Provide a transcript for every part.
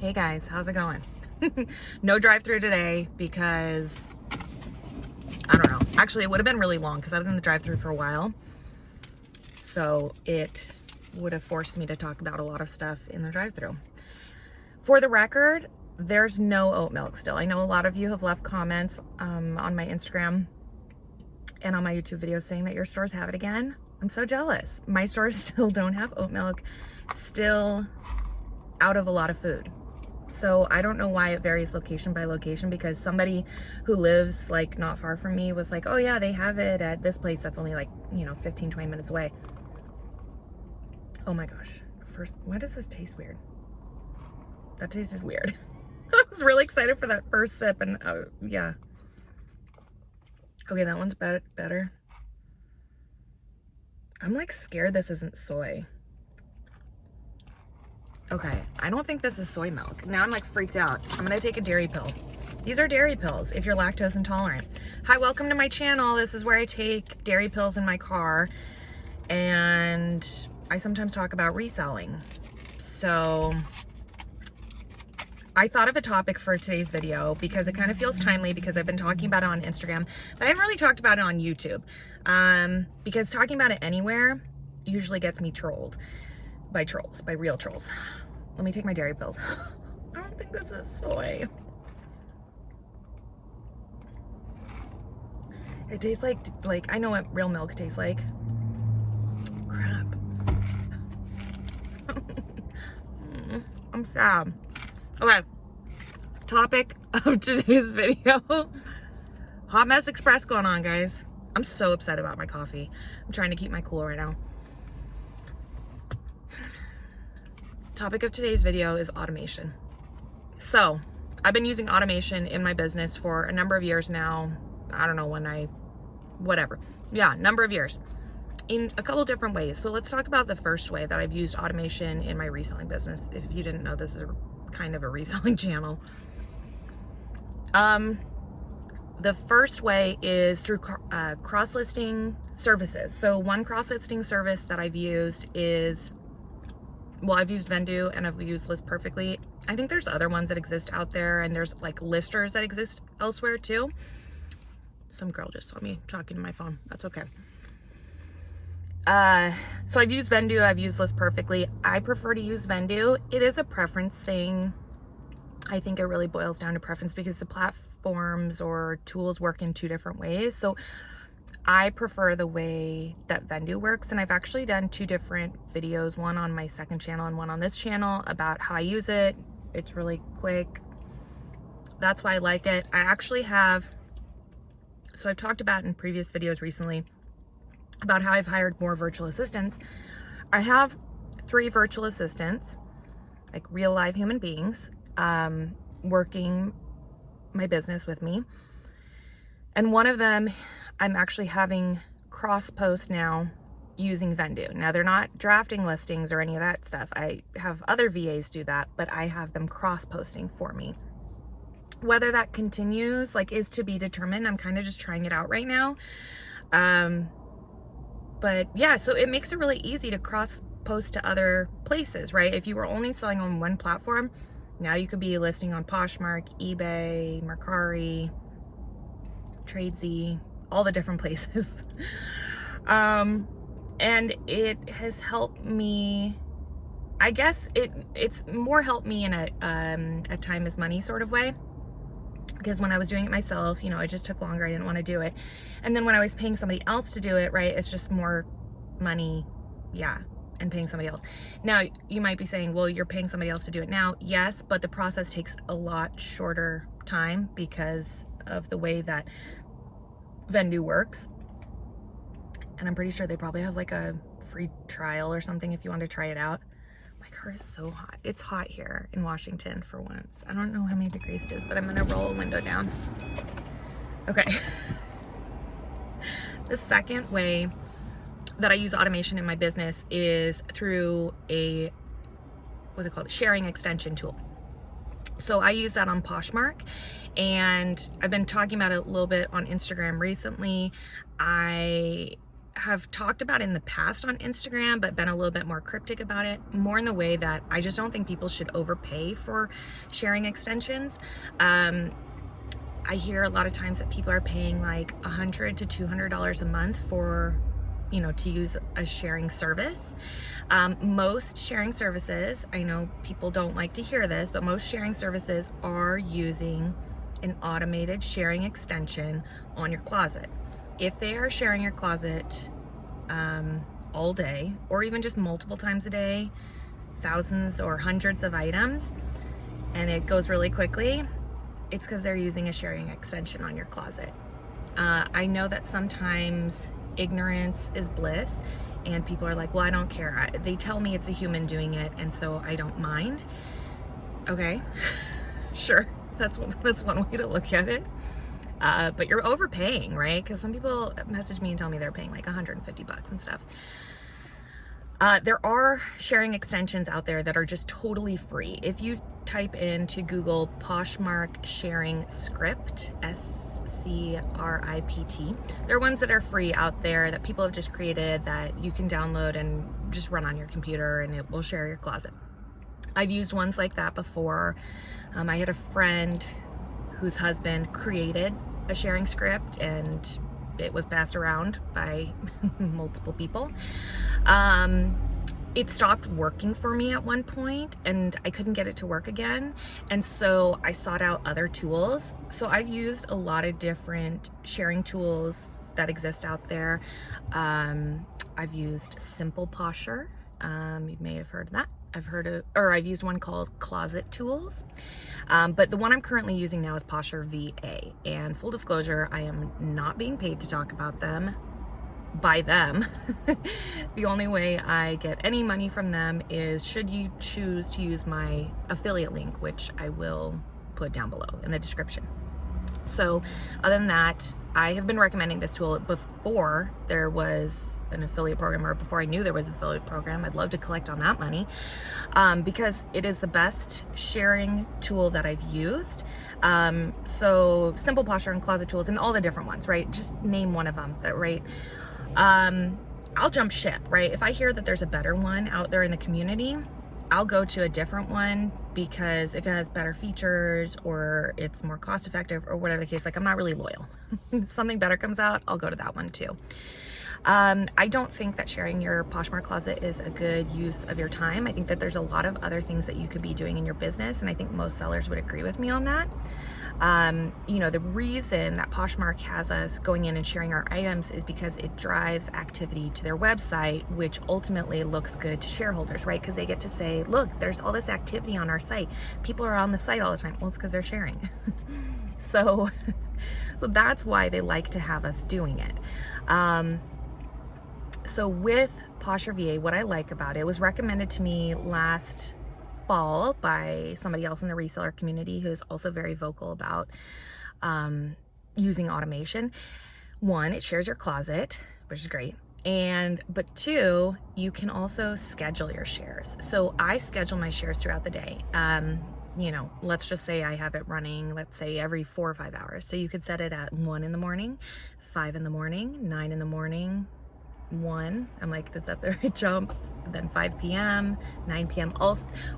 Hey guys, how's it going? No drive-through today because, I don't know. Actually, it would have been really long because I was in the drive-through for a while. So it would have forced me to talk about a lot of stuff in the drive-through. For the record, there's no oat milk still. I know a lot of you have left comments on my Instagram and on my YouTube videos saying that your stores have it again. I'm so jealous. My stores still don't have oat milk, still out of a lot of food. So I don't know why it varies location by location, because somebody who lives like not far from me was like, oh yeah, they have it at this place that's only like, 15, 20 minutes away. Oh my gosh. Why does this taste weird? That tasted weird. I was really excited for that first sip and yeah. Okay, that one's better. I'm like scared this isn't soy. Okay, I don't think this is soy milk. Now I'm like freaked out. I'm gonna take a dairy pill. These are dairy pills if you're lactose intolerant. Hi, welcome to my channel. This is where I take dairy pills in my car, and I sometimes talk about reselling. So I thought of a topic for today's video because it kind of feels timely, because I've been talking about it on Instagram, but I haven't really talked about it on YouTube. Because talking about it anywhere usually gets me trolled by trolls, by real trolls. Let me take my dairy pills. I don't think this is soy. It tastes like I know what real milk tastes like. Crap. I'm sad. Okay. Topic of today's video. Hot mess express going on, guys. I'm so upset about my coffee. I'm trying to keep my cool right now. Topic of today's video is automation. So I've been using automation in my business for a number of years now. I don't know whatever. Yeah, number of years in a couple different ways. So let's talk about the first way that I've used automation in my reselling business. If you didn't know, this is kind of a reselling channel. The first way is through cross-listing services. So one cross-listing service that I've used is, well, I've used Vendo and I've used List Perfectly. I think there's other ones that exist out there, and there's like listers that exist elsewhere too. Some girl just saw me talking to my phone. That's okay. So I've used Vendo, I've used List Perfectly. I prefer to use Vendo. It is a preference thing. I think it really boils down to preference because the platforms or tools work in two different ways. So I prefer the way that Vendo works, and I've actually done two different videos, one on my second channel and one on this channel, about how I use it. It's really quick. That's why I like it. I actually have, so I've talked about in previous videos recently about how I've hired more virtual assistants. I have 3 virtual assistants, like real live human beings, working my business with me. And one of them, I'm actually having cross post now using Vendo. Now they're not drafting listings or any of that stuff. I have other VAs do that, but I have them cross posting for me. Whether that continues, is to be determined. I'm kind of just trying it out right now. But yeah, so it makes it really easy to cross post to other places, right? If you were only selling on one platform, now you could be listing on Poshmark, eBay, Mercari, Tradesy, all the different places. And it has helped me, I guess it's more helped me in a time is money sort of way. Because when I was doing it myself, it just took longer. I didn't want to do it. And then when I was paying somebody else to do it, right, it's just more money, yeah, and paying somebody else. Now, you might be saying, well, you're paying somebody else to do it now. Yes, but the process takes a lot shorter time because of the way that Vendo works. And I'm pretty sure they probably have like a free trial or something if you want to try it out. My car is so hot. It's hot here in Washington for once. I don't know how many degrees it is, but I'm gonna roll a window down. Okay. The second way that I use automation in my business is through a, what's it called? Sharing extension tool. So I use that on Poshmark, and I've been talking about it a little bit on Instagram recently. I have talked about in the past on Instagram, but been a little bit more cryptic about it, more in the way that I just don't think people should overpay for sharing extensions. I hear a lot of times that people are paying like $100 to $200 a month for, you know, to use a sharing service. Most sharing services, I know people don't like to hear this, but most sharing services are using an automated sharing extension on your closet. If they are sharing your closet all day, or even just multiple times a day, thousands or hundreds of items, and it goes really quickly, it's because they're using a sharing extension on your closet. I know that sometimes ignorance is bliss, and people are like, well, I don't care. They tell me it's a human doing it, and so I don't mind. Okay, sure, that's one way to look at it. But you're overpaying, right? Because some people message me and tell me they're paying like $150 and stuff. There are sharing extensions out there that are just totally free. If you type into Google Poshmark sharing script, SCRIPT, there are ones that are free out there that people have just created that you can download and just run on your computer, and it will share your closet. I've used ones like that before. I had a friend whose husband created a sharing script, and it was passed around by multiple people. It stopped working for me at one point, and I couldn't get it to work again. And so I sought out other tools. So I've used a lot of different sharing tools that exist out there. I've used Simple Posher. You may have heard of that. I've used one called Closet Tools. But the one I'm currently using now is Posher VA. And full disclosure, I am not being paid to talk about them by them. The only way I get any money from them is should you choose to use my affiliate link, which I will put down below in the description. So other than that, I have been recommending this tool before there was an affiliate program, or before I knew there was an affiliate program. I'd love to collect on that money, because it is the best sharing tool that I've used. So Simple Posher and Closet Tools and all the different ones, right? Just name one of them, right? I'll jump ship, right? If I hear that there's a better one out there in the community, I'll go to a different one, because if it has better features or it's more cost effective or whatever the case, like I'm not really loyal. If something better comes out, I'll go to that one too. I don't think that sharing your Poshmark closet is a good use of your time. I think that there's a lot of other things that you could be doing in your business, and I think most sellers would agree with me on that. You know, the reason that Poshmark has us going in and sharing our items is because it drives activity to their website, which ultimately looks good to shareholders, right? Because they get to say, look, there's all this activity on our site. People are on the site all the time. Well, it's because they're sharing. So that's why they like to have us doing it. So with Posher VA, what I like about it was recommended to me last fall by somebody else in the reseller community who is also very vocal about using automation. One, it shares your closet, which is great. But two, you can also schedule your shares. So I schedule my shares throughout the day. You know, let's just say I have it running, let's say every 4 or 5 hours. So you could set it at 1 in the morning, 5 in the morning, 9 in the morning, 1. I'm like, is that the right jump? Then 5 p.m., 9 p.m.,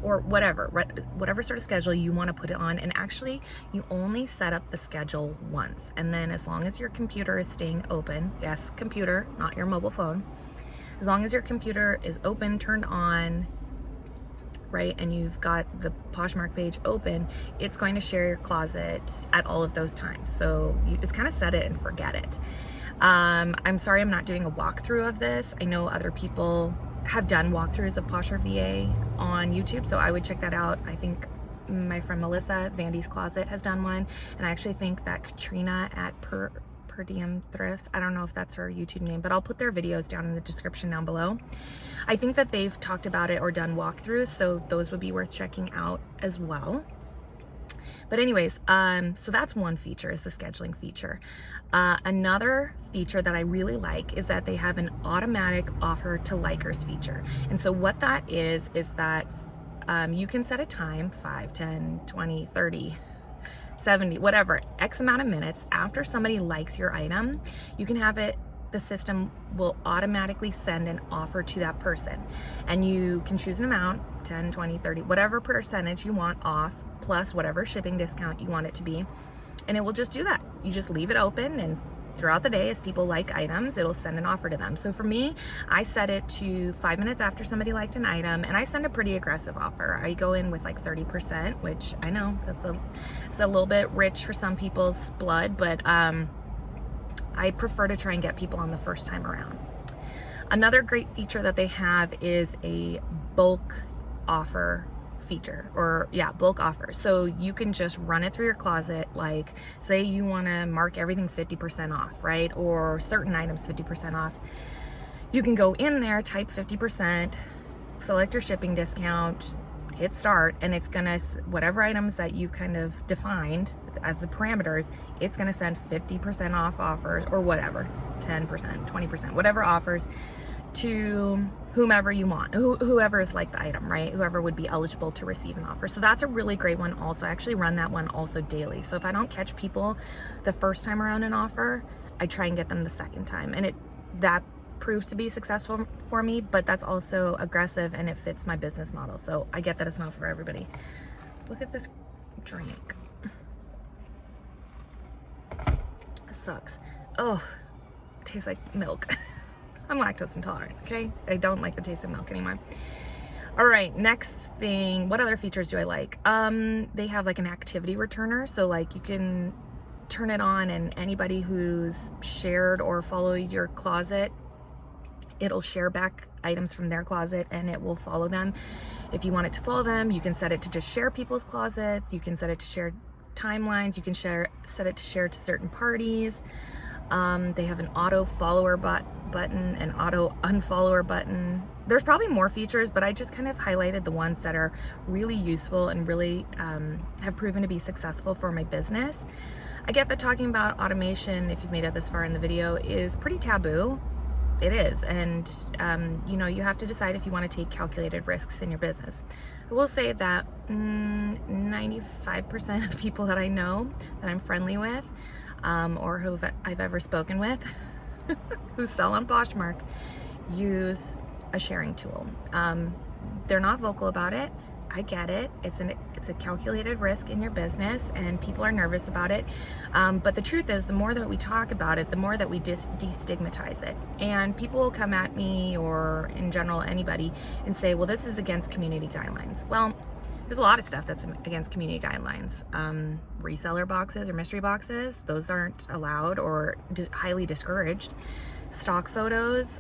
or whatever sort of schedule you want to put it on. And actually, you only set up the schedule once. And then as long as your computer is staying open, yes, computer, not your mobile phone, as long as your computer is open, turned on, right, and you've got the Poshmark page open, it's going to share your closet at all of those times. So it's kind of set it and forget it. I'm sorry I'm not doing a walkthrough of this. I know other people have done walkthroughs of Posher VA on YouTube, so I would check that out. I think my friend Melissa, Vandy's Closet, has done one, and I actually think that Katrina at Per Diem Thrifts, I don't know if that's her YouTube name, but I'll put their videos down in the description down below. I think that they've talked about it or done walkthroughs, so those would be worth checking out as well. But anyways, so that's one feature, is the scheduling feature. Another feature that I really like is that they have an automatic offer to likers feature. And so what that is that you can set a time, 5, 10, 20, 30, 70, whatever, X amount of minutes after somebody likes your item. You can have it the system will automatically send an offer to that person. And you can choose an amount, 10, 20, 30, whatever percentage you want off, plus whatever shipping discount you want it to be. And it will just do that. You just leave it open, and throughout the day, as people like items, it'll send an offer to them. So for me, I set it to 5 minutes after somebody liked an item, and I send a pretty aggressive offer. I go in with like 30%, which I know it's a little bit rich for some people's blood, but I prefer to try and get people on the first time around. Another great feature that they have is a bulk offer feature, or bulk offer. So you can just run it through your closet. Like, say you want to mark everything 50% off, right? Or certain items 50% off. You can go in there, type 50%, select your shipping discount, hit start, and it's gonna, whatever items that you've kind of defined as the parameters, it's gonna send 50% off offers, or whatever, 10%, 20%, whatever offers to whomever you want, whoever is like the item, right? Whoever would be eligible to receive an offer. So that's a really great one also. I actually run that one also daily. So if I don't catch people the first time around an offer, I try and get them the second time. And that proves to be successful for me, but that's also aggressive and it fits my business model. So I get that it's not for everybody. Look at this drink. It sucks. Oh, it tastes like milk. I'm lactose intolerant, okay? I don't like the taste of milk anymore. All right, next thing, what other features do I like? They have like an activity returner. So like you can turn it on, and anybody who's shared or followed your closet, it'll share back items from their closet and it will follow them. If you want it to follow them, you can set it to just share people's closets. You can set it to share timelines. You can set it to share to certain parties. They have an auto follower button, an auto unfollower button. There's probably more features, but I just kind of highlighted the ones that are really useful and really have proven to be successful for my business. I get that talking about automation, if you've made it this far in the video, is pretty taboo. It is, and you have to decide if you want to take calculated risks in your business. I will say that 95% of people that I know, that I'm friendly with, or who I've ever spoken with, who sell on Poshmark, use a sharing tool. They're not vocal about it. I get it. It's a calculated risk in your business, and people are nervous about it. But the truth is, the more that we talk about it, the more that we destigmatize it. And people will come at me, or in general anybody, and say, well, this is against community guidelines. Well, there's a lot of stuff that's against community guidelines. Reseller boxes or mystery boxes, those aren't allowed or highly discouraged. Stock photos,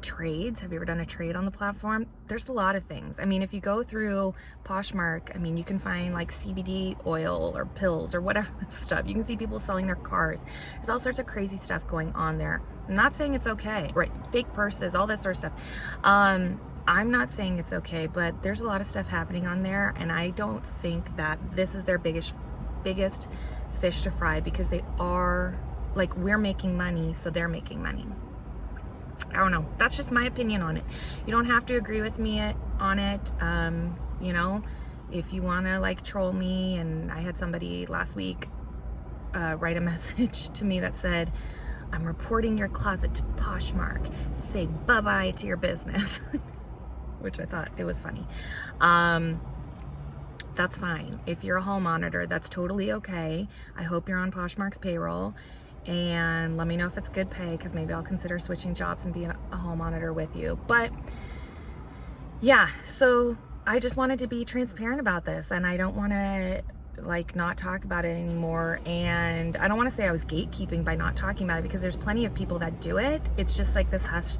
trades. Have you ever done a trade on the platform? There's a lot of things. I mean, if you go through Poshmark, I mean, you can find like CBD oil or pills or whatever stuff. You can see people selling their cars. There's all sorts of crazy stuff going on there. I'm not saying it's okay, right? Fake purses, all that sort of stuff. I'm not saying it's okay, but there's a lot of stuff happening on there, and I don't think that this is their biggest fish to fry, because they are, like, we're making money, so they're making money. I don't know. That's just my opinion on it. You don't have to agree with me on it. If you want to like troll me, and I had somebody last week write a message to me that said, I'm reporting your closet to Poshmark. Say bye-bye to your business. Which I thought it was funny. That's fine. If you're a hall monitor, that's totally okay. I hope you're on Poshmark's payroll. And let me know if it's good pay, because maybe I'll consider switching jobs and being a hall monitor with you. But yeah, so I just wanted to be transparent about this, and I don't want to like not talk about it anymore. And I don't want to say I was gatekeeping by not talking about it, because there's plenty of people that do it. It's just like this hush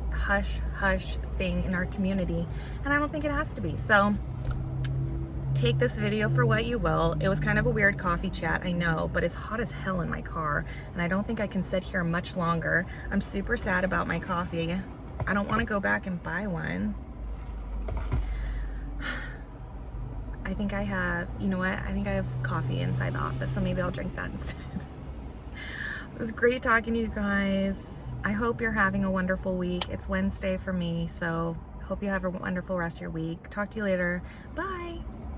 thing in our community, and I don't think it has to be. So take this video for what you will. It was kind of a weird coffee chat, I know, but it's hot as hell in my car, and I don't think I can sit here much longer. I'm super sad about my coffee. I don't want to go back and buy one. I think I have, you know what? I think I have coffee inside the office, so maybe I'll drink that instead. It was great talking to you guys. I hope you're having a wonderful week. It's Wednesday for me, so hope you have a wonderful rest of your week. Talk to you later. Bye.